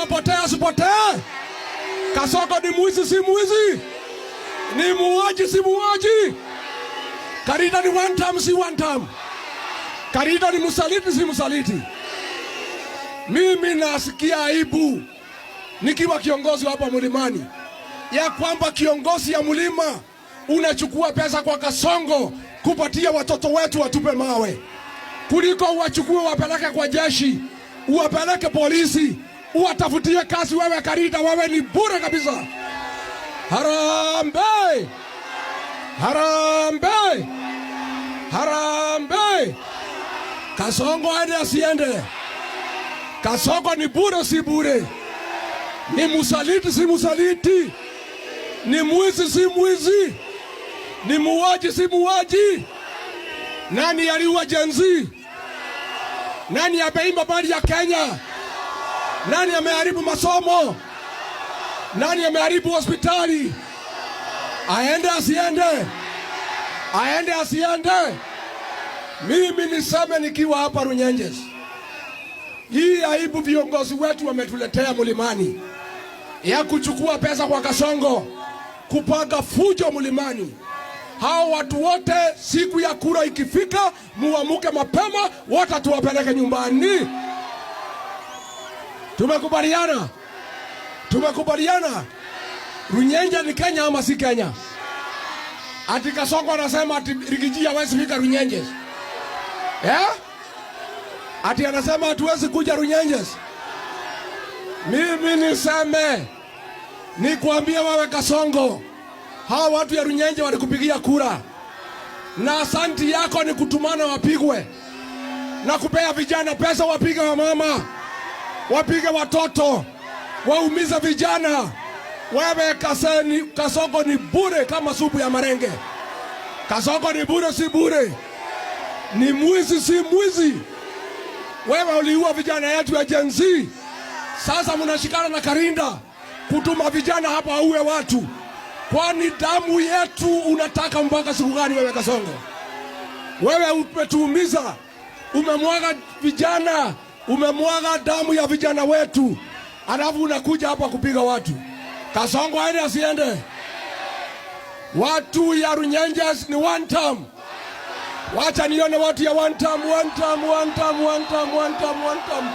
apotee asipotee? Kasongo ni mwizi si mwizi? Ni muuaji si muuaji? Karida ni one time si one time? Karida ni msaliti si msaliti? Mimi nasikia aibu nikiwa kiongozi hapa mlimani ya kwamba kiongozi ya mlima unachukua pesa kwa Kasongo kupatia watoto wetu watupe mawe, kuliko uwachukue wapeleke kwa jeshi, uwapeleke polisi, uwatafutie kazi. Wewe Karida, wewe ni bure kabisa. Harambe! Harambe! Harambe! Kasongo aende asiende? Kasongo ni bure si bure? Ni musaliti si musaliti? Ni mwizi si mwizi? Ni muuaji si muuaji? Nani aliua Gen Z? Nani ameimba mali ya Kenya? Nani ameharibu masomo? Nani ameharibu hospitali? Aende asiende? Aende asiende? Mimi niseme nikiwa hapa Runyenjes, hii aibu viongozi wetu wametuletea mlimani ya kuchukua pesa kwa Kasongo, kupanga fujo mlimani. Hao watu wote siku ya kura ikifika, muamuke mapema, wote tuwapeleke nyumbani. Tumekubaliana? Tumekubaliana? Runyenje ni Kenya ama si Kenya? Ati Kasongo anasema ati Rigiji hawezi fika Runyenje. Ati anasema hatuwezi kuja Runyenje. Mimi niseme, nikuambia wewe Kasongo, hawa watu ya Runyenje walikupigia kura, na asanti yako ni kutumana wapigwe na kupea vijana pesa, wapige wa mama, wapige watoto, waumiza vijana. Wewe Kasongo ni bure kama supu ya marenge. Kasongo ni bure si bure? Ni mwizi si mwizi? Wewe uliua vijana yetu ya Gen Z. Sasa mnashikana na Karinda kutuma vijana hapa auwe watu. Kwani damu yetu unataka mpaka siku gani wewe Kasongo? Wewe umetuumiza, umemwaga vijana, umemwaga damu ya vijana wetu, alafu unakuja hapa kupiga watu. Kasongo aende asiende? Watu ya Runyenjes ni one time. Wacha nione watu ya one time, one time, one time, one time, one time, one time.